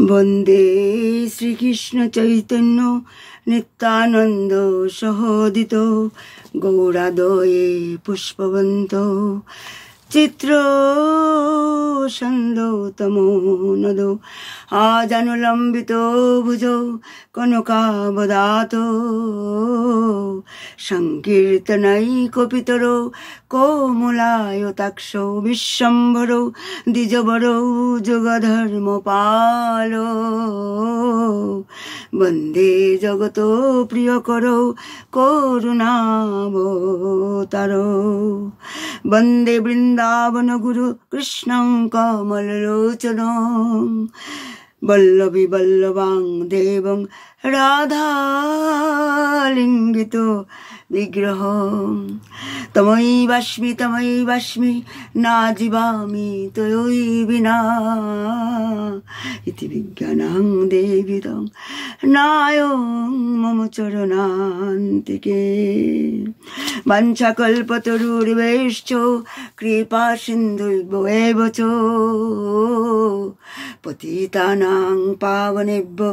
वंदे श्रीकृष्ण चैतन्य नित्यानंद सहोदितो गौरादये पुष्पवन्तो चित्रोषन्दो तमो नदो आजानुलम्बितो भुजो कनकावदातो संकीर्तनैकपितरो कोमलायताक्षो विश्वम्भरो द्विजवरो जुगधर्मपालो वन्दे जगतो प्रियकरो करुणावतारो वन्दे वृन्दावन गुरु कृष्णं कमललोचनं वल्लभी वल्लभां देवं राधालिङ्गितो विग्रहं तमैवास्मि ना जीवामि तयोः विना इति विज्ञानं देविदं नायं मम चरणान्तिके वाञ्छाकल्पतरुर्भैश्च कृपा सिन्धुभ्येव च पतितानां पावनेभ्यो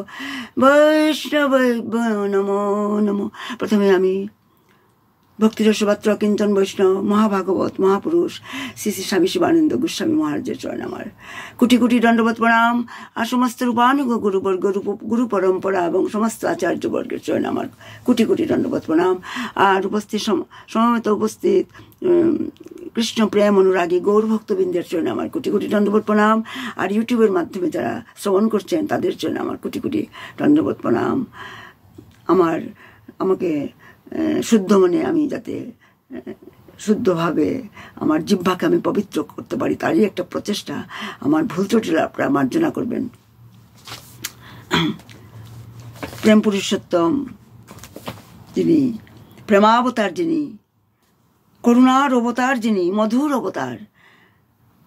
वैष्णवेभ्यो नमो नमो। प्रथमे आमी भक्तिरसपात्र किंचन वैष्णव महाभागवत महापुरुष श्री श्री स्वामी शिवानंद गोस्वामी महाराजेर चरण आमार कोटि कोटि दंडवत प्रणाम और समस्त रूपानुग गुरुवर्ग गुरु परम्परा और समस्त आचार्यवर्गेर चरण आमार कोटि कोटि दंडवत प्रणाम और उपस्थित समवेत उपस्थित कृष्ण प्रेम अनुरागी गौर भक्तबिंदेर चरण आमार कोटि कोटि दंडवत प्रणाम और यूट्यूबर माध्यमे जारा श्रवण करछेन तादेर चरण आमार कोटि कोटि दंडवत प्रणाम। आमाके शुद्ध मने आमी जाते शुद्ध भावे आमार जिह्वाके आमी पवित्र करते पारी तारই একটা प्रचेष्टा आमार भूल त्रुटिर आपनारा मार्जना करबेन। प्रेम पुरुषोत्तम जिनि प्रेमावतार जिनि करुणार अवतार जिनि मधुर अवतार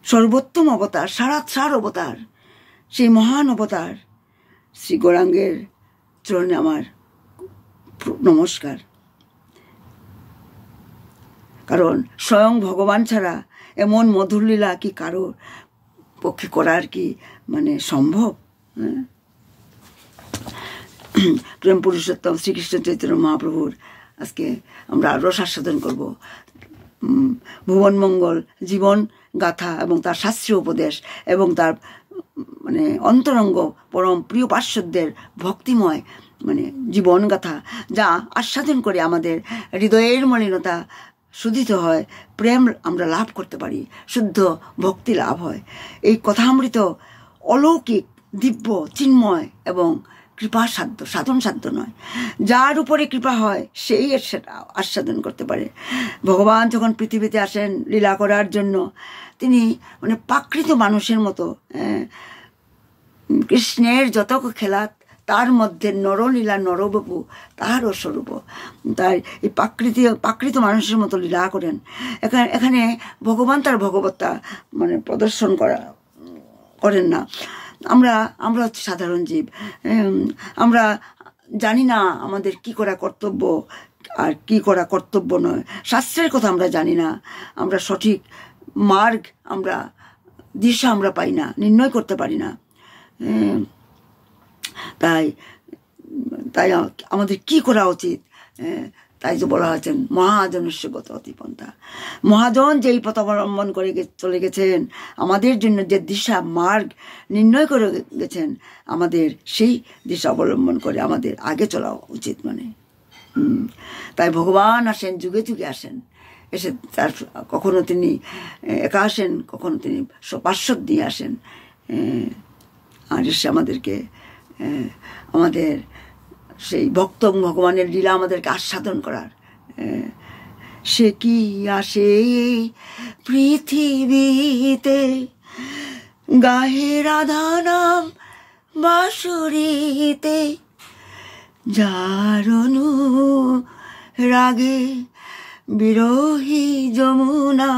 सर्वोत्तम अवतार सारात्सार अवतार सेई महान अवतार श्री गौरांगेर चरणे आमार नमस्कार। कारण स्वयं भगवान छाड़ा एमन मधुर लीला कि कारो पक्षे करार कि माने सम्भव। प्रेम पुरुषोत्तम श्रीकृष्ण चैतन्य महाप्रभुर आज के रस आस्वादन करब भुवन मंगल जीवन गाथा एवं तार शास्त्रीय उपदेश एवं तार माने अंतरंग परम प्रिय पार्षददेर भक्तिमय माने जीवन गाथा जा आस्वादन करे आमादेर हृदयेर मलिनता शुद्धित है प्रेम आमरा लाभ करते पारी शुद्ध भक्ति लाभ है। এই কথামৃত अलौकिक दिव्य चिन्मय एवं कृपा साध्य साधन साध्य नय जार उपरे कृपा है सेई सेटा आस्वादन करते पारे। भगवान जखन पृथिवीते आसेन लीला करार जन्य तिनि माने प्राकृत मानुषेर मतो कृष्णेर যত खेला तार मध्य नरलीला नरबपु तारो स्वरूप ताई प्राकृत मानुषेर मतो लीला करें एखाने भगवान तार भगवत्ता माने प्रदर्शन करें ना। आमरा साधारण जीव आमरा जानी ना आमादेर की करा कर्तव्य और की करा कर्तव्य नय शास्त्रेर कथा आमरा जानी ना आमरा सठिक मार्ग आमरा दिशा आमरा पाई ना निर्णय करते पारी ना। তাই তাই আমাদের কি করা উচিত তাই যে বলা হয়েছে মহাজনস্য গত অতিপন্থা মহাজন যেই পথ অবলম্বন করে চলে গেছেন আমাদের জন্য যে দিশা মার্গ নির্ণয় করে গেছেন আমাদের সেই দিশা অবলম্বন করে আমাদের আগে চলা উচিত। মানে তাই ভগবান আসেন যুগে যুগে আসেন এসে তার কখনো তিনি একা আসেন কখনো তিনি পার্শ্বদ দিয়ে আসেন আর এসে আমাদেরকে আমাদের সেই ভক্ত ভগবানের লীলা আমাদেরকে আস্বাদন করার সে কি আসে পৃথিবীতে গাহে রাধা নাম বাঁশুরিতে যার রাগে বিরোহী যমুনা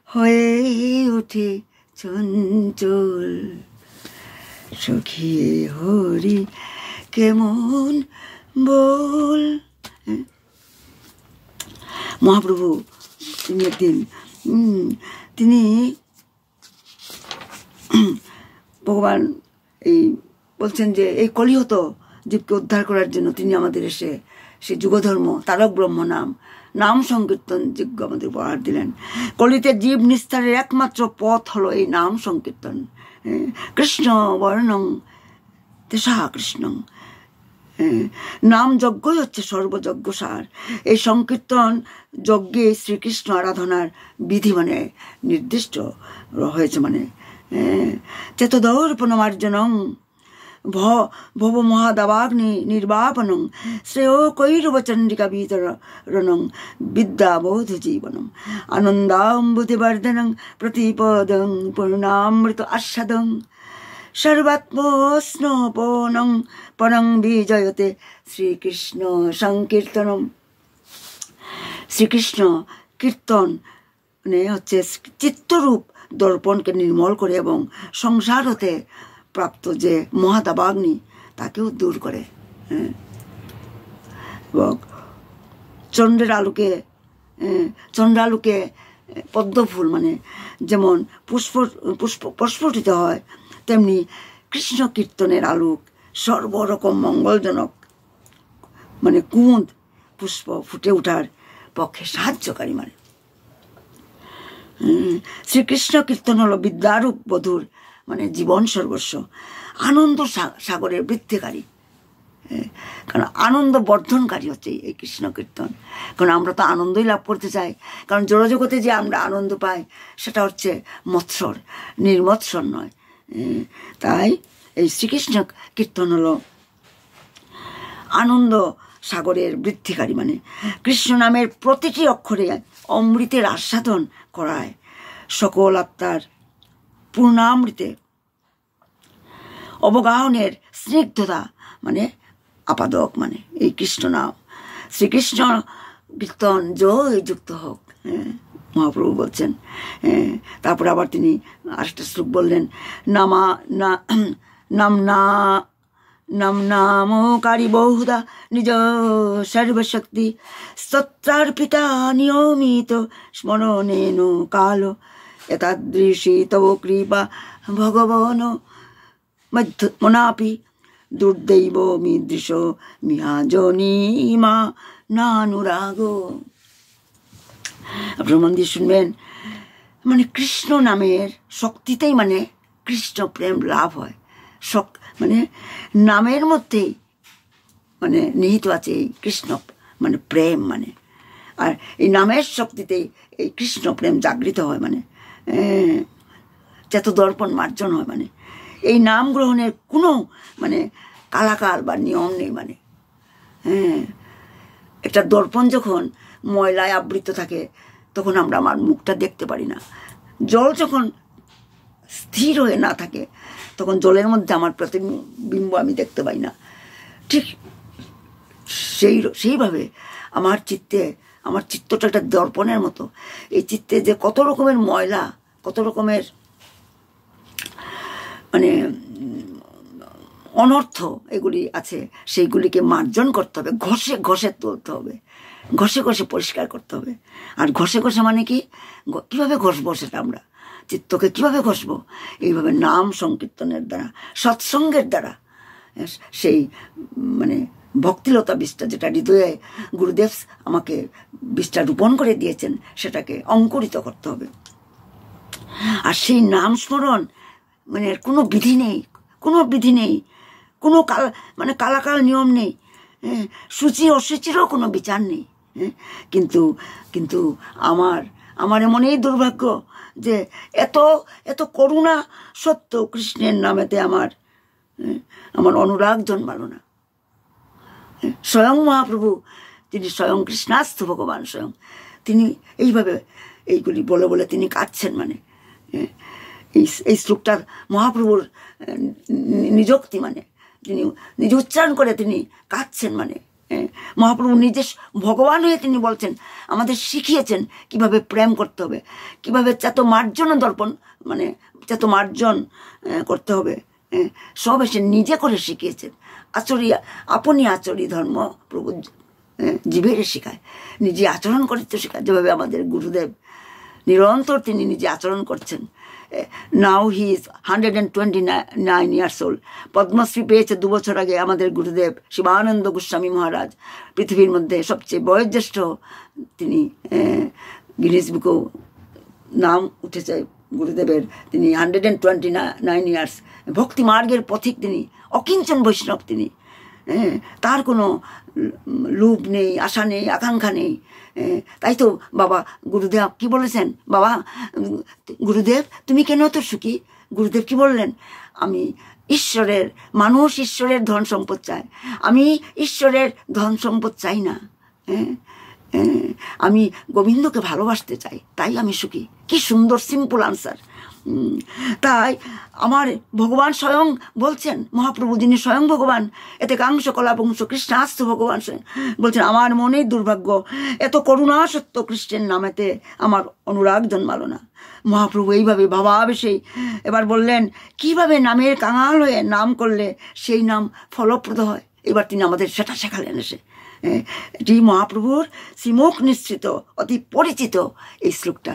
হয়ে ওঠে চঞ্চল সখিয়ে হরি কেমন बोल। महाप्रभु তিনি একদিন তিনি ভগবান এই বলছেন যে এই কলিহত জীবকে উদ্ধার করার জন্য তিনি আমাদের এসে সেই যুগধর্ম তারক ব্রহ্ম নাম সংকীর্তন যোগ্য আমাদের উপহার দিলেন। কলিতে জীব নিস্তারের একমাত্র পথ হলো এই নাম সংকীর্তন। কৃষ্ণ বর্ণং তেষা কৃষ্ণং, নাম যজ্ঞই হচ্ছে সর্বযজ্ঞ সার। এই সংকীর্তন যজ্ঞে শ্রীকৃষ্ণ আরাধনার বিধি মানে নির্দিষ্ট হয়েছে। মানে চেতদর্পণমার্জনং ভব মহাদাবাগ্নি নির্বাপনং শ্রেয় কৈরবচন্ডিকা বিতরণং বিদ্যাবোধ জীবনম আনন্দাম্বুতিবর্ধনং প্রতিপদং পূর্ণামৃত আস্বাদং সর্বাত্মস্নোপনং পরং বিজয়তে শ্রীকৃষ্ণ সংকীর্তনম। শ্রীকৃষ্ণ কীর্তন মানে হচ্ছে চিত্তরূপ দর্পণকে নির্মল করে এবং সংসার হতে প্রাপ্ত যে মহাদাবাগ্নি তাকেও দূর করে। এবং চন্দ্রালোকে পদ্মফুল মানে যেমন প্রস্ফুটিত হয়, তেমনি কৃষ্ণ কীর্তনের আলোক সর্বরকম মঙ্গলজনক মানে কুমুদ পুষ্প ফুটে ওঠার পক্ষে সাহায্যকারী। মানে শ্রীকৃষ্ণ কীর্তন হলো বিদ্যারূপ বধূর মানে জীবন সর্বস্ব, আনন্দ সাগরের বৃদ্ধিকারী, কারণ আনন্দ বর্ধনকারী হচ্ছে এই কৃষ্ণ কীর্তন। কারণ আমরা তো আনন্দই লাভ করতে চাই, কারণ জড়জগতে যে আমরা আনন্দ পাই সেটা হচ্ছে মৎসর, নির্মৎসর নয়। তাই এই শ্রীকৃষ্ণ কীর্তন হলো আনন্দ সাগরের বৃদ্ধিকারী। মানে কৃষ্ণ নামের প্রতিটি অক্ষরে অমৃতের আস্বাদন করায়, সকল আত্মার পূর্ণামৃতে অবগাহনের স্নিগ্ধতা মানে আপাদক। মানে এই কৃষ্ণ নাম শ্রীকৃষ্ণ কীর্তন জয় যুক্ত হোক, মহাপ্রভু বলছেন। তারপর আবার তিনি আরেকটা শ্লোক বললেন, নামকারী বহুধা নিজ সর্বশক্তি স্তোত্রার্পিতা নিয়মিত স্মরণেন কাল এতাদৃশী তব কৃপা ভগবান মনাপি দুর্দৈব মিদৃশ মিহাজনীমা নানুরাগ। আপনার মন দিয়ে শুনবেন, মানে কৃষ্ণ নামের শক্তিতেই মানে কৃষ্ণ প্রেম লাভ হয়। মানে নামের মধ্যেই মানে নিহিত আছে এই কৃষ্ণ মানে প্রেম। মানে আর এই নামের শক্তিতেই এই কৃষ্ণ প্রেম জাগৃত হয়, মানে চেতদর্পণ মার্জন হয়। মানে এই নাম গ্রহণের কোনো মানে কালাকাল বা নিয়ম নেই। মানে একটা দর্পণ যখন ময়লায় আবৃত থাকে তখন আমরা আমার মুখটা দেখতে পারি না। জল যখন স্থির হয়ে না থাকে তখন জলের মধ্যে আমার প্রতিবিম্ব আমি দেখতে পাই না। ঠিক সেইভাবে আমার চিত্তটা একটা দর্পণের মতো। এই চিত্তে যে কত রকমের ময়লা, কত রকমের মানে অনর্থ এগুলি আছে, সেইগুলিকে মার্জন করতে হবে, ঘষে ঘষে তুলতে হবে, ঘষে ঘষে পরিষ্কার করতে হবে। আর ঘষে ঘষে মানে কি, কীভাবে ঘষবো সেটা আমরা চিত্তকে কীভাবে ঘষবো? এইভাবে নাম সংকীর্তনের দ্বারা, সৎসঙ্গের দ্বারা সেই মানে ভক্তিলতা বীজটা যেটা হৃদয়ে গুরুদেব আমাকে বীজটা রোপণ করে দিয়েছেন সেটাকে অঙ্কুরিত করতে হবে। আর সেই নাম স্মরণ মানে কোনো বিধি নেই, কোনো কালাকাল নিয়ম নেই, সূচি অসুচিরও কোনো বিচার নেই। কিন্তু আমার এমনই দুর্ভাগ্য যে এত করুণা সত্য কৃষ্ণের নামেতে আমার অনুরাগ জন্মালো না। স্বয়ং মহাপ্রভু, তিনি স্বয়ং কৃষ্ণাস্থ ভগবান স্বয়ং, তিনি এইভাবে এইগুলি বলে তিনি কাঁদছেন। মানে এই শ্লোকটার মহাপ্রভুর নিযুক্তি, মানে তিনি নিজে উচ্চারণ করে তিনি কাঁদছেন। মানে মহাপ্রভু নিজে ভগবান হয়ে তিনি বলছেন, আমাদের শিখিয়েছেন কিভাবে প্রেম করতে হবে, কিভাবে চেতমার্জন দর্পণ মানে চেতমার্জন করতে হবে, সব এসে নিজে করে শিখিয়েছেন। আপনি আচরি ধর্ম প্রভু জীবের শেখায়, নিজে আচরণ করতে শেখায়। যেভাবে আমাদের গুরুদেব নিরন্তর তিনি নিজে আচরণ করছেন now he is 129 years old. Padmashri পেয়েছে 2 বছর আগে আমাদের গুরুদেব শিবানন্দ গোস্বামী মহারাজ। পৃথিবীর মধ্যে সবচেয়ে বয়োজ্যেষ্ঠ তিনি। গিনেস বুকেও নাম উঠেছে গুরুদেবের। তিনি 129 ইয়ার্স। ভক্তি মার্গের পথিক তিনি, অকিঞ্চন বৈষ্ণব তিনি। তার কোনো লোভ নেই, আশা নেই, আকাঙ্ক্ষা নেই। তাই তো বাবা গুরুদেব কি বলেছেন, বাবা গুরুদেব তুমি কেন তো সুখী? গুরুদেব কি বললেন, আমি ঈশ্বরের, মানুষ ঈশ্বরের ধন সম্পদ চায়, আমি ঈশ্বরের ধন সম্পদ চাই না। আমি গোবিন্দকে ভালোবাসতে চাই, তাই আমি সুখী। কি সুন্দর সিম্পল আনসার। তাই আমার ভগবান স্বয়ং বলছেন, মহাপ্রভু যিনি স্বয়ং ভগবান, এতে কাংশ কলাপংশ কৃষ্ণাস্ত ভগবান বলছেন, আমার মনের দুর্ভাগ্য, এত করুণা সত্য কৃষ্ণের নামেতে আমার অনুরাগ জন্মালো না। মহাপ্রভু এইভাবে ভাবাবেশেই এবার বললেন, কিভাবে নামের কাঙাল হয়ে নাম করলে সেই নাম ফলপ্রদ হয়। এবার তিনি আমাদের সেটা শেখালেন এসে। এটি মহাপ্রভুর শ্রীমুখ নিঃসৃত অতি পরিচিত এই শ্লোকটা।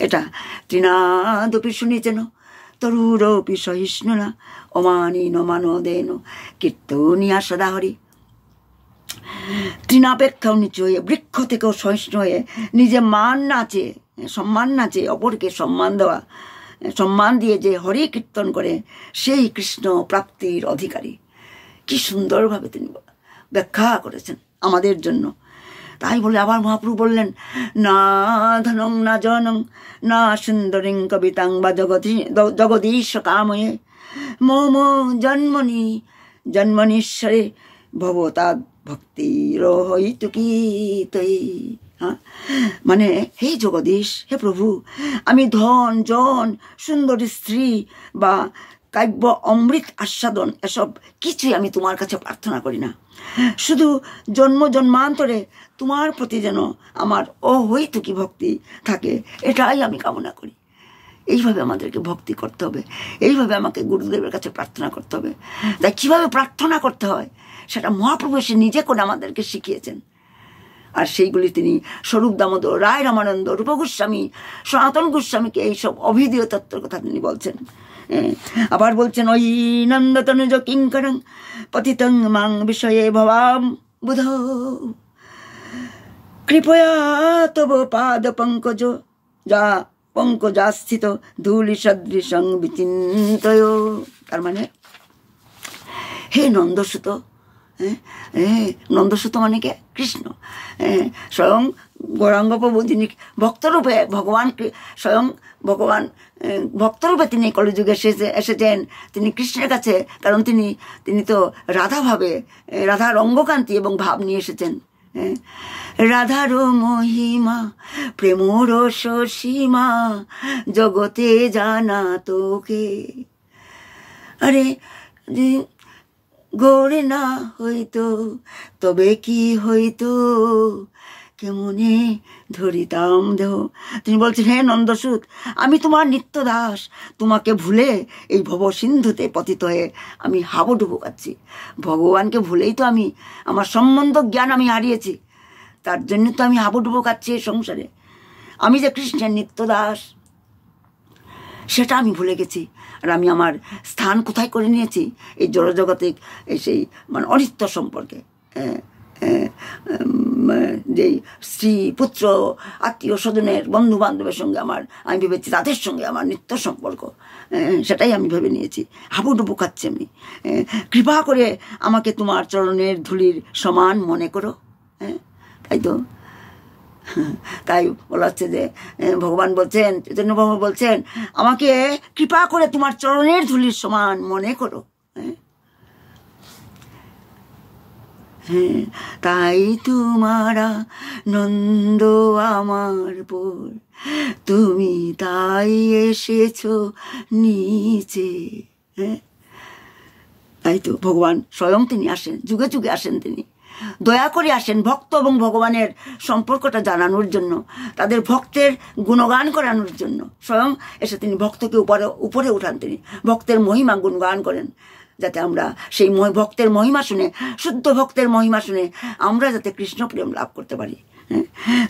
এটা তৃণাদপি শুনেছেন তরুরপি সহিষ্ণুনা অমানীন মানদেন কীর্তনিয়া সদা হরি। তৃণাপেক্ষাও নিচু হয়ে, বৃক্ষ থেকেও সহিষ্ণু হয়ে, নিজে মান না চেয়ে, সম্মান না চেয়ে অপরকে সম্মান দেওয়া, সম্মান দিয়ে যে হরি কীর্তন করে সেই কৃষ্ণ প্রাপ্তির অধিকারী। কি সুন্দরভাবে তিনি ব্যাখ্যা করেছেন আমাদের জন্য। তাই বলে আবার মহাপ্রভু বললেন, না ধনং না জনং না সুন্দরিং কবিতাং বা জগদীশ কাময়ে মম জন্মনি জন্মনীশ্বরে ভবতাদ ভক্তির হইতুকি তৈ। মানে হে জগদীশ, হে প্রভু, আমি ধন জন, সুন্দরী স্ত্রী বা কাব্য অমৃত আস্বাদন এসব কিছুই আমি তোমার কাছে প্রার্থনা করি না। শুধু জন্ম জন্মান্তরে তোমার প্রতি যেন আমার অহৈতুকী ভক্তি থাকে, এটাই আমি কামনা করি। এইভাবে আমাদেরকে ভক্তি করতে হবে, এইভাবে আমাকে গুরুদেবের কাছে প্রার্থনা করতে হবে। তাই কীভাবে প্রার্থনা করতে হয় সেটা মহাপ্রভু এসে নিজে করে আমাদেরকে শিখিয়েছেন। আর সেইগুলি তিনি স্বরূপ দামোদর, রায় রামানন্দ, রূপ গোস্বামী, সনাতন গোস্বামীকে এইসব অভিধীয় তত্ত্বের কথা তিনি বলছেন। আবার বলছেন, ওই নন্দতনুজ কিঙ্করং পতিতং মাং বিষয়ে ভবাম বুধ কৃপয়া তব পাদ পঙ্কজ যা পঙ্কজাস্থিত ধূলি সদৃশং বিচিন্তয়। তার মানে হে নন্দসুত, নন্দসুত মানে কে? কৃষ্ণ। স্বয়ং গৌরাঙ্গ প্রভু যিনি ভক্তরূপে ভগবান, স্বয়ং ভগবান ভক্তরূপে তিনি কলিযুগে এসেছেন তিনি কৃষ্ণের কাছে। কারণ তিনি তো রাধাভাবে, রাধার অঙ্গকান্তি এবং ভাব নিয়ে এসেছেন। রাধার মহিমা প্রেমর সীমা জগতে জানা তোকে। আরে গৌরে না হইতো তবে কি হইতো, কেমনে ধরিতাম দেহ। তিনি বলছেন, হে নন্দসুত, আমি তোমার নিত্য দাস, তোমাকে ভুলে এই ভব সিন্ধুতে পতিত হয়ে আমি হাবুডুবু খাচ্ছি। ভগবানকে ভুলেই তো আমি আমার সম্বন্ধ জ্ঞান আমি হারিয়েছি, তার জন্য তো আমি হাবুডুবু খাচ্ছি এই সংসারে। আমি যে কৃষ্ণের নিত্য দাস সেটা আমি ভুলে গেছি। আর আমি আমার স্থান কোথায় করে নিয়েছি? এই জড়জগতে, সেই মানে অনিত্য সম্পর্কে। যেই স্ত্রী পুত্র আত্মীয় স্বজনের বন্ধু বান্ধবের সঙ্গে আমি ভেবেছি তাদের সঙ্গে আমার নিত্য সম্পর্ক, সেটাই আমি ভেবে নিয়েছি। হাবুডুবু খাচ্ছি আমি। কৃপা করে আমাকে তোমার চরণের ধুলির সমান মনে করো। তাই তো, তাই বলা হচ্ছে যে ভগবান বলছেন, চৈতন্য বাবু বলছেন, আমাকে কৃপা করে তোমার চরণের ধুলির সমান মনে করো। তাই তোমারা নন্দ আমার পর, তুমি তাই এসেছো নিচে। তাই তো ভগবান স্বয়ং তিনি আসেন, যুগে যুগে আসেন, তিনি দয়া করে আসেন ভক্ত এবং ভগবানের সম্পর্কটা জানানোর জন্য, তাদের ভক্তের গুণগান করানোর জন্য। স্বয়ং এসে তিনি ভক্তকে উপরে উঠান, তিনি ভক্তের মহিমা গুণগান করেন, যাতে আমরা সেই ভক্তের মহিমা শুনে, শুদ্ধ ভক্তের মহিমা শুনে আমরা যাতে কৃষ্ণ প্রেম লাভ করতে পারি।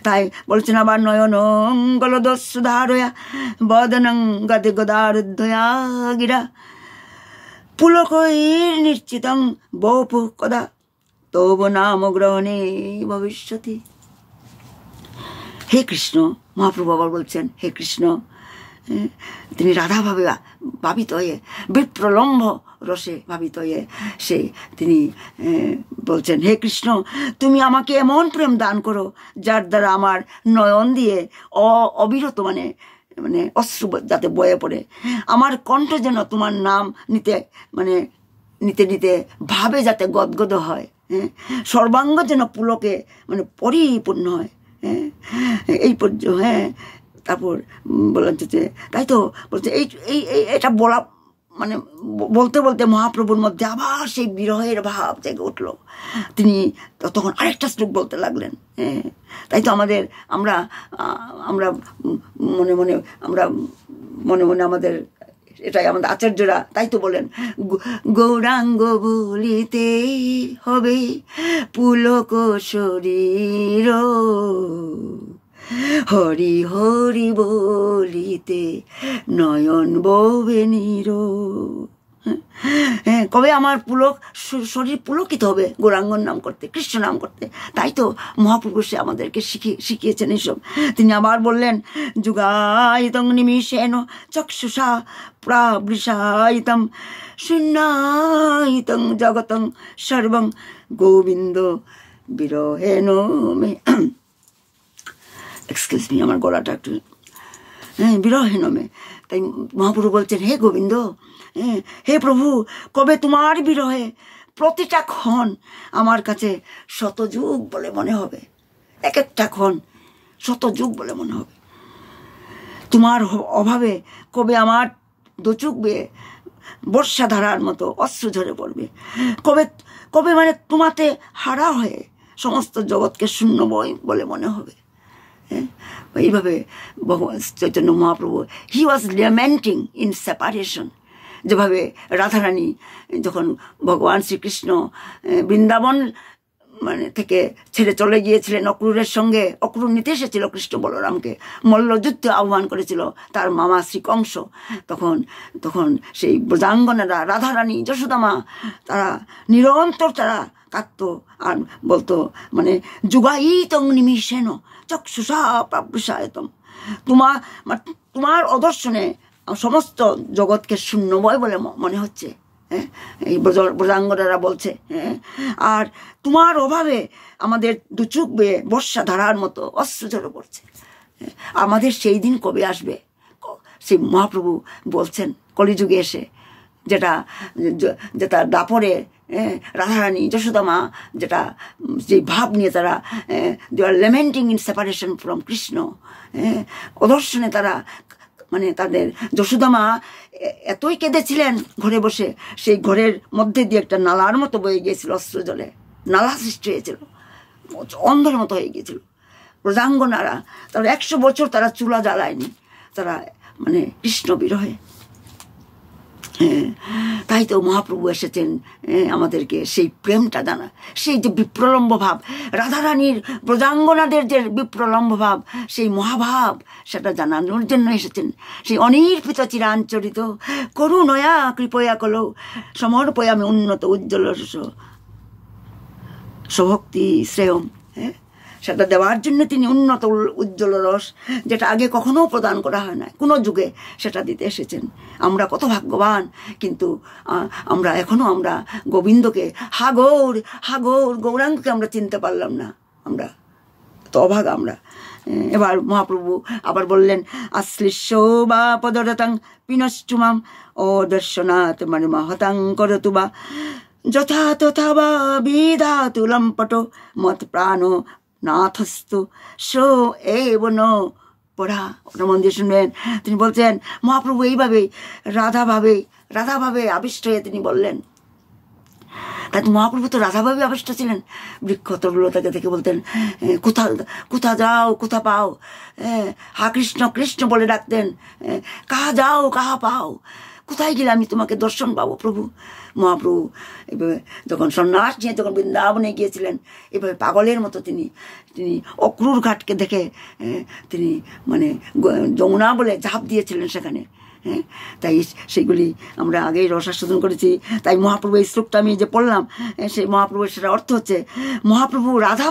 তাই বলছেন আবার নয়ন গলদস্যুধারয়া বদনং গদে গদারুদ্ধয়া গিরা পুলকৈর নিশ্চিতং বপু কদা তব নাম গ্রহণে ভবিষ্যতি। হে কৃষ্ণ, মহাপ্রভু আবার বলছেন, হে কৃষ্ণ, তিনি রাধা ভাবে ভাবিত হয়ে, বিপ্রলম্ভ রসে ভাবিত হয়ে তিনি বলছেন, হে কৃষ্ণ, তুমি আমাকে এমন প্রেম দান করো যার দ্বারা আমার নয়ন দিয়ে অবিরত মানে অশ্রু যাতে বয়ে পড়ে, আমার কণ্ঠ যেন তোমার নাম নিতে নিতে ভাবে যাতে গদগদ হয়, সর্বাঙ্গ যেন পুলকে পরিপূর্ণ হয়। এই পর্যন্ত তারপর বললেন যে তাই তো বলছে এটা বলা বলতে বলতে মহাপ্রভুর মধ্যে আবার সেই বিরহের ভাব জেগে উঠল। তিনি তখন আরেকটা শ্লোক বলতে লাগলেন। তাই তো আমরা মনে মনে আমাদের এটাই আমাদের আচার্যরা তাই তো বলেন, গৌরাঙ্গ বলিতে হবে পুলক শরীর, হরি হরি বলিতে নয়ন ববে নীর। কবে আমার শরীর পুলকিত হবে গৌরাঙ্গর নাম করতে, কৃষ্ণ নাম করতে। তাই তো মহাপ্রভু সে আমাদেরকে শিখিয়েছেন এইসব। তিনি আবার বললেন, যুগায়িতং নিমিষেন চক্ষুষা প্রাবৃষায়িতম শূন্যায়িতং জগতং সর্বং গোবিন্দ বিরহেন মে। এক্সকিউজ মি, আমার গলাটা একটু বিরহেন মে। তাই মহাপ্রভু বলছেন, হে গোবিন্দ, হে প্রভু, কবে তোমার বিরহে প্রতিটা ক্ষণ আমার কাছে শতযুগ বলে মনে হবে, এক একটা ক্ষণ শতযুগ বলে মনে হবে। তোমার অভাবে কবে আমার দোচুক বেয়ে বর্ষাধারার মতো অশ্রু ঝরে পড়বে, কবে কবে তোমাতে হারা হয়ে সমস্ত জগৎকে শূন্য বলে মনে হবে। এইভাবে ভগবান চৈতন্য মহাপ্রভু হি ওয়াজ ল্যামেন্টিং ইন সেপারেশন। যেভাবে রাধারানী যখন ভগবান শ্রীকৃষ্ণ বৃন্দাবন থেকে ছেড়ে চলে গিয়েছিলেন অক্রূরের সঙ্গে, অক্রূর নিতে এসেছিল কৃষ্ণ বলরামকে, মল্লযুদ্ধে আহ্বান করেছিল তার মামা শ্রীকংস। তখন সেই ব্রজাঙ্গনেরা রাধারানী যশোদামা তারা নিরন্তর কাঁদতো আর বলতো যুগায়িতং নিমিষেন চক্ষুষা প্রাবৃষায়তম, তোমার অদর্শনে সমস্ত জগৎকে শূন্যময় বলে মনে হচ্ছে। এই ব্রজাঙ্গনেরা বলছে, আর তোমার অভাবে আমাদের দুচুক বেয়ে বর্ষা ধারার মতো অশ্রু ঝরে পড়ছে। আমাদের সেই দিন কবে আসবে? সেই মহাপ্রভু বলছেন কলিযুগে এসে, যেটা দাপরে রাধারানী যশোদামা যে ভাব নিয়ে তারা দে আর লেমেন্টিং ইন সেপারেশন ফ্রম কৃষ্ণ। অদর্শনে তারা তাদের যশোদামা এতই কেঁদেছিলেন ঘরে বসে, সেই ঘরের মধ্যে দিয়ে একটা নালার মতো বয়ে গিয়েছিল অশ্রু জলে, নালা সৃষ্টি হয়েছিল, অন্ধের মতো হয়ে গিয়েছিল। ব্রজাঙ্গনারা তারা 100 বছর তারা চুলা জ্বালায়নি, তারা কৃষ্ণ বিরহে। তাই তো মহাপ্রভু এসেছেন আমাদেরকে সেই প্রেমটা জানা, সেই যে বিপ্রলম্ব ভাব, রাধারানীর ব্রজাঙ্গনাদের যে বিপ্রলম্ব ভাব, সেই মহাভাব সেটা জানানোর জন্য এসেছেন। সেই অনির্পিত চিরাঞ্চরিত করুণয়া কৃপয়া কলৌ সমর্পয়ামি উন্নত উজ্জ্বল স্বভক্তি শ্রেয়ম। সেটা দেওয়ার জন্য তিনি উন্নত উজ্জ্বল রস, যেটা আগে কখনো প্রদান করা হয় না কোনো যুগে, সেটা দিতে এসেছেন। আমরা কত ভাগ্যবান, কিন্তু আমরা গোবিন্দকে হাগর গৌরাঙ্গকে আমরা চিনতে পারলাম না, আমরা তো অভাগা আমরা। এবার মহাপ্রভু আবার বললেন, আশ্লিষ্য বা পদরতাং পিনশ্চুমাম ও দর্শনাথ মহতাং করতু বা যথা তথা বা বিধাতু লম্পট মত প্রাণ নাথস্তু সো এবন পড়া। ওটা মন দিয়ে শুনবেন। তিনি বলছেন মহাপ্রভু এইভাবে রাধাভাবে আবিষ্ট হয়ে তিনি বললেন। তাই মহাপ্রভু তো রাধাভাবে আবিষ্ট ছিলেন। বৃক্ষ তরুলতাকে থেকে বলতেন, কোথা যাও কোথা পাও, হা কৃষ্ণ কৃষ্ণ বলে ডাকতেন, কাহা যাও কাহা পাও, কোথায় গেলে আমি তোমাকে দর্শন পাবো প্রভু? মহাপ্রভু এভাবে যখন সন্ন্যাস নিয়ে যখন বৃন্দাবনে গিয়েছিলেন, এভাবে পাগলের মতো তিনি অক্রুর ঘাটকে দেখে তিনি মানে যমুনা বলে ঝাঁপ দিয়েছিলেন সেখানে। তাই সেগুলি আমরা আগেই রসাস্বাদন করেছি। তাই মহাপ্রভু এই শ্লোকটা আমি যে পড়লাম, সেই মহাপ্রভুর সেটা অর্থ হচ্ছে মহাপ্রভু রাধা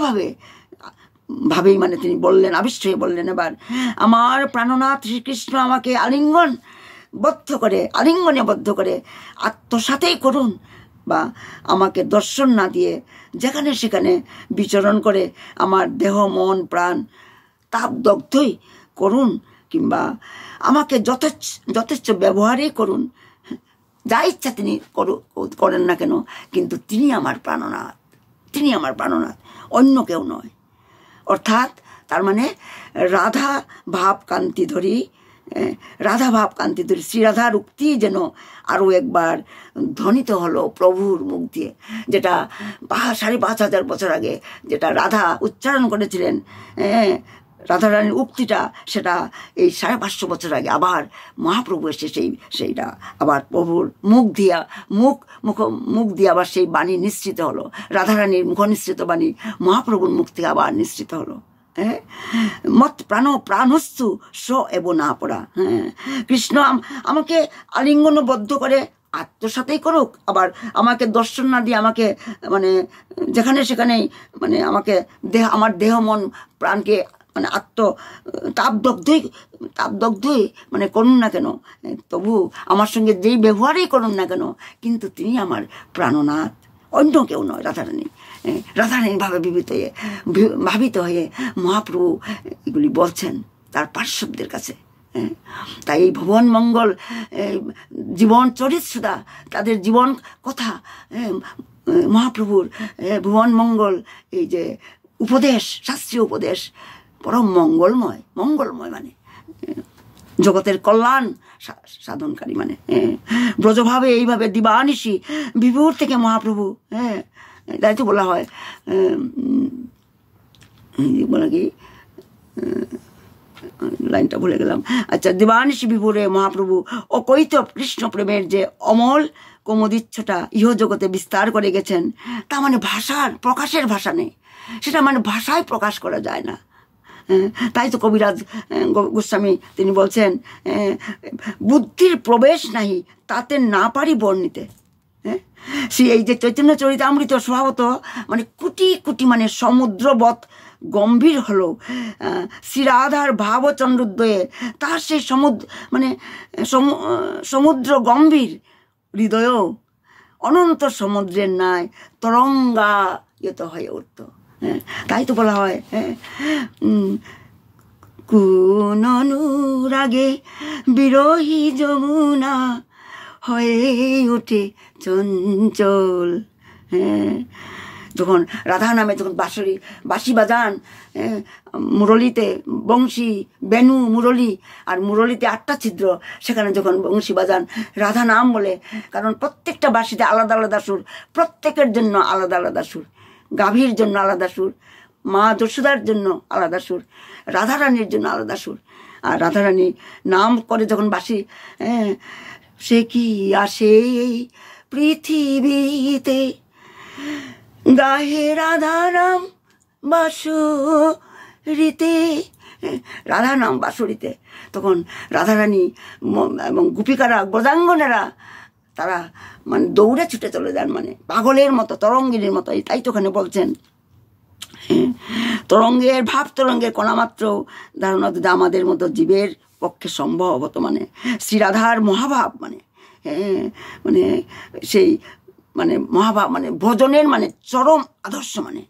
ভাবেই মানে তিনি বললেন, আবিষ্ট হয়ে বললেন, এবার আমার প্রাণনাথ শ্রীকৃষ্ণ আমাকে আলিঙ্গনে বদ্ধ করে আত্মসাতেই করুন, বা আমাকে দর্শন না দিয়ে যেখানে সেখানে বিচরণ করে আমার দেহ মন প্রাণ তাপদগ্ধই করুন, কিংবা আমাকে যথেষ্ট ব্যবহারই করুন, যা ইচ্ছা তিনি করেন না কেন, কিন্তু তিনি আমার প্রাণনাথ, অন্য কেউ নয়। অর্থাৎ তার মানে রাধা ভাব কান্তি ধরি শ্রীরাধার উক্তি যেন আরও একবার ধ্বনিত হলো প্রভুর মুখ দিয়ে, যেটা 5,500 বছর আগে যেটা রাধা উচ্চারণ করেছিলেন, রাধারানীর উক্তিটা, সেটা এই 550 বছর আগে আবার মহাপ্রভু এসে সেইটা আবার প্রভুর মুখ দিয়ে আবার সেই বাণী নিশ্চিত হলো। রাধারানীর মুখ নিশ্চিত বাণী মহাপ্রভুর মুখ থেকে আবার নিশ্চিত হলো। মত প্রাণস্তু স এব না পড়া। কৃষ্ণ আমাকে আলিঙ্গনবদ্ধ করে আত্মসাতেই করুক, আবার আমাকে দর্শন না দিয়ে আমাকে মানে যেখানে সেখানেই মানে আমাকে আমার দেহ মন প্রাণকে মানে তাপদগ্ধই মানে করুন না কেন, তবু আমার সঙ্গে যেই ব্যবহারই করুন না কেন, কিন্তু তিনি আমার প্রাণনাথ, অন্য কেউ নয়। রাধারানী ভাবিত হয়ে মহাপ্রভু এগুলি বলছেন তার পার্শ্বদের কাছে। তাই এই ভুবন মঙ্গল জীবন চরিত্রদা, তাদের জীবন কথা, মহাপ্রভুর ভুবন মঙ্গল এই যে উপদেশ, শাস্ত্রীয় উপদেশ পরম মঙ্গলময় মানে জগতের কল্যাণ সাধনকারী, মানে ব্রজভাবে এইভাবে দিবানিশি বিভুর থেকে মহাপ্রভু, তাই তো বলা হয়, বলা কি লাইনটা ভুলে গেলাম, আচ্ছা, দিবানিশি বিভুরে মহাপ্রভু অকৈত কৃষ্ণ প্রেমের যে অমল কোমদিচ্ছটা ইহজগতে বিস্তার করে গেছেন, তা মানে প্রকাশের ভাষা নেই, সেটা মানে ভাষায় প্রকাশ করা যায় না। তাই তো কবিরাজ গোস্বামী তিনি বলছেন, বুদ্ধির প্রবেশ নাহি তাতে না পারি বর্ণিতে। এই যে চৈতন্য চরিতামৃত স্বভাবত মানে কোটি মানে সমুদ্রবৎ গম্ভীর হলো শ্রীরাধার ভাবচন্দ্রোদয়ে তার সেই সমুদ্র গম্ভীর হৃদয়ও অনন্ত সমুদ্রের ন্যায় তরঙ্গায়িত হয়ে উঠত। তাই তো বলা হয়, কোন অনুরাগে বিরহী যমুনা হয়ে ওঠে চঞ্চল। যখন রাধা নামে যখন বাঁশি বাজান, মুরলিতে বংশী, বেনু, মুরলি, আর মুরলিতে 8টা ছিদ্র, সেখানে যখন বংশী বাজান রাধা নাম বলে, কারণ প্রত্যেকটা বাঁশিতে আলাদা আলাদা সুর, প্রত্যেকের জন্য আলাদা আলাদা সুর, গাভীর জন্য আলাদা সুর, মা যশোদার জন্য আলাদা সুর, রাধারানীর জন্য আলাদা সুর। আর রাধারানী নাম করে যখন বাঁশি, সে কি আসে পৃথিবীতে গাহে রাধারাম বাঁশুরিতে, রাধা নাম বাঁশুরিতে, তখন রাধারানী এবং গোপিকারা, ব্রজাঙ্গনেরা, তারা মানে দৌড়ে ছুটে চলে যান, মানে পাগলের মতো, তরঙ্গিনীর মতো। তাই তো ওখানে বলছেন, তরঙ্গের ভাব তরঙ্গের কণামাত্র ধারণা যদি আমাদের মতো জীবের পক্ষে সম্ভব হতো, মানে শ্রীরাধার মহাভাব, মানে সেই মানে মহাভাব মানে ভজনের মানে চরম আদর্শ, মানে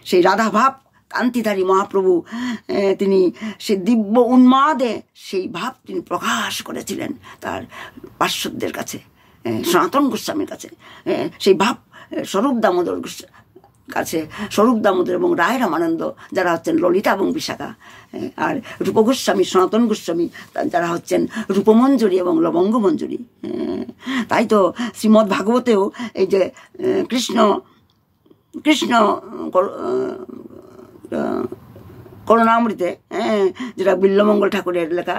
সেই রাধাভাব কান্তিধারী মহাপ্রভু তিনি সেই দিব্য উন্মাদে সেই ভাব তিনি প্রকাশ করেছিলেন তার পার্শ্বদের কাছে, সনাতন গোস্বামীর কাছে। সেই ভাব স্বরূপ দামোদর কাছে, স্বরূপ দামোদর এবং রায় রামানন্দ যারা হচ্ছেন ললিতা এবং বিশাখা, আর রূপ গোস্বামী, সনাতন গোস্বামী যারা হচ্ছেন রূপমঞ্জুরি এবং লবঙ্গ মঞ্জুরি। তাই তো শ্রীমদ্ ভাগবতেও এই যে কৃষ্ণ করুণামৃতে, যেটা বিল্লমঙ্গল ঠাকুরের লেখা,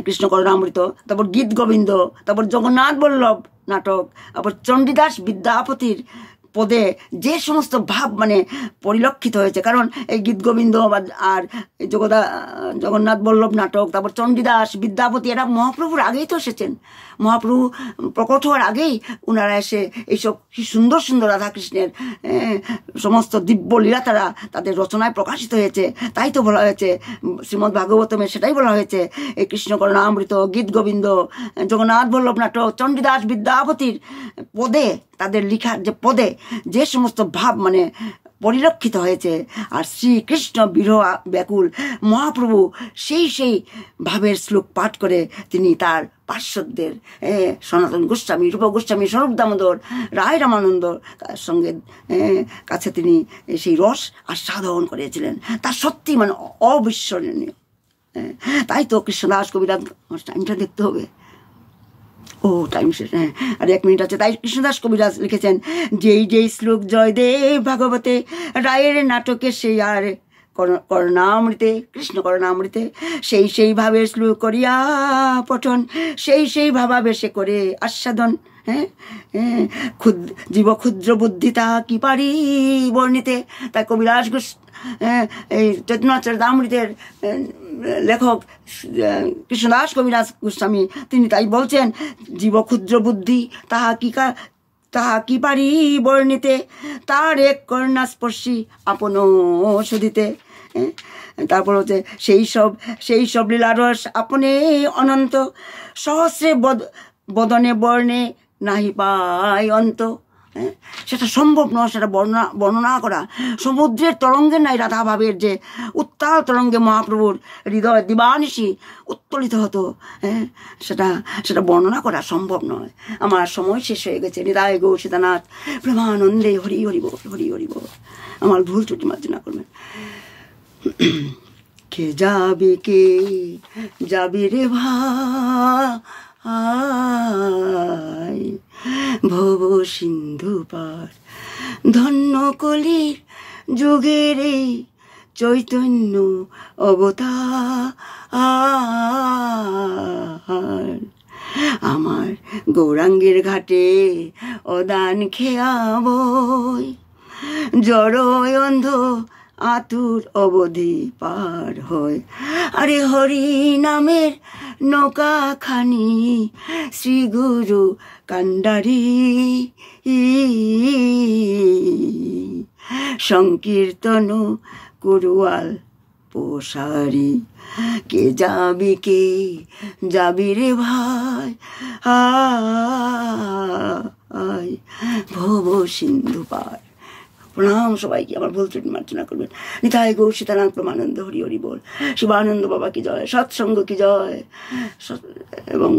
কৃষ্ণ করুণামৃত, তারপর গীত গোবিন্দ, তারপর জগন্নাথ বল্লভ নাটক, তারপর চণ্ডীদাস বিদ্যাপতির পদে যে সমস্ত ভাব মানে পরিলক্ষিত হয়েছে, কারণ এই গীত গোবিন্দ আর জগন্নাথ বল্লভ নাটক, তারপর চণ্ডীদাস বিদ্যাপতি, এরা মহাপ্রভুর আগেই তো এসেছেন। মহাপ্রভু প্রকট হওয়ার আগেই ওনারা এসে এইসব কি সুন্দর সুন্দর রাধাকৃষ্ণের সমস্ত দিব্য লীলা তারা তাদের রচনায় প্রকাশিত হয়েছে। তাই তো বলা হয়েছে শ্রীমদ্ ভাগবতমে, সেটাই বলা হয়েছে এই কৃষ্ণ করুণামৃত, গীত গোবিন্দ, জগন্নাথ বল্লভ নাটক, চণ্ডীদাস বিদ্যাপতির পদে, তাদের লিখার যে পদে যে সমস্ত ভাব মানে পরিলক্ষিত হয়েছে। আর শ্রীকৃষ্ণ বিরহ ব্যাকুল মহাপ্রভু সেই ভাবের শ্লোক পাঠ করে তিনি তার পার্শ্বদের সনাতন গোস্বামী, রূপ গোস্বামী, স্বরূপ দামোদর, রায় রামানন্দ সঙ্গে কাছে তিনি সেই রস আস্বাদন করেছিলেন। তা সত্যি মানে অবিস্মরণীয়। তাই তো কৃষ্ণদাস কবিরাজ, টাইমটা দেখতে হবে, ও টাইম শেষ, হ্যাঁ আর 1 মিনিট আছে। তাই কৃষ্ণদাস কবিরাজ লিখেছেন, যেই শ্লোক জয়দেব ভাগবতে, রায়ের নাটকে সেই আর করুণামৃতে, কৃষ্ণ করুণামৃতে, সেই ভাবের শ্লোক করিয়া পঠন, সেই ভাবাবেশে করে আস্বাদন। হ্যাঁ, জীব ক্ষুদ্র বুদ্ধি তাহা কি পারি বর্ণিতে। তাই কবিরাজ এই চৈতন্যচরিতামৃতের লেখক কৃষ্ণদাস কবিরাজ গোস্বামী তিনি তাই বলছেন, জীব ক্ষুদ্র বুদ্ধি তাহা কি পারি বর্ণিতে, তার এক কর্ণাস্পর্শী আপন সুদিতে। তারপর হচ্ছে সেই সব লীলারস আপনে অনন্ত, সহস্রে বদনে বর্ণে নাহি পায় অন্ত। সেটা সম্ভব নয়, সেটা বর্ণনা করা। সমুদ্রের তরঙ্গের নাই রাধা ভাবের যে উত্তাল তরঙ্গে মহাপ্রভুর হৃদয় দিবানিশি উত্তোলিত হতো, সেটা বর্ণনা করা সম্ভব নয়। আমার সময় শেষ হয়ে গেছে। হৃদয় গো সীতানাথ প্রেমানন্দে হরি হরি বল, হরি হরি বল। আমার ভুল ত্রুটি মার্জনা করবেন। কে যাবি রে ভাই, ভব সিন্ধু পার, ধন্য কলির যুগের এই চৈতন্য অবতার। আমার গৌরাঙ্গের ঘাটে অদান খেয়াবই, জড় অন্ধ আতুর অবধি পার হয়। আরে হরি নামের নৌকা খানি শ্রী গুরু কান্ডারি, সংকীর্তন কুরুয়াল পোষারি। কে যাবি রে ভাই, আয় ভব সিন্ধু পার। প্রণাম সবাইকে, আমার ভুল ত্রুটি মার্জনা করবেন। নিতাই গৌর সীতানাথ প্রেমানন্দ হরি হরি বল। শিবানন্দ বাবা কি জয়, সৎসঙ্গ কি জয়, এবং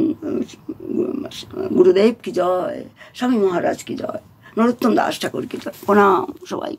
গুরুদেব কি জয়, স্বামী মহারাজ কি জয়, নরোত্তম দাস ঠাকুর কি জয়। প্রণাম সবাই।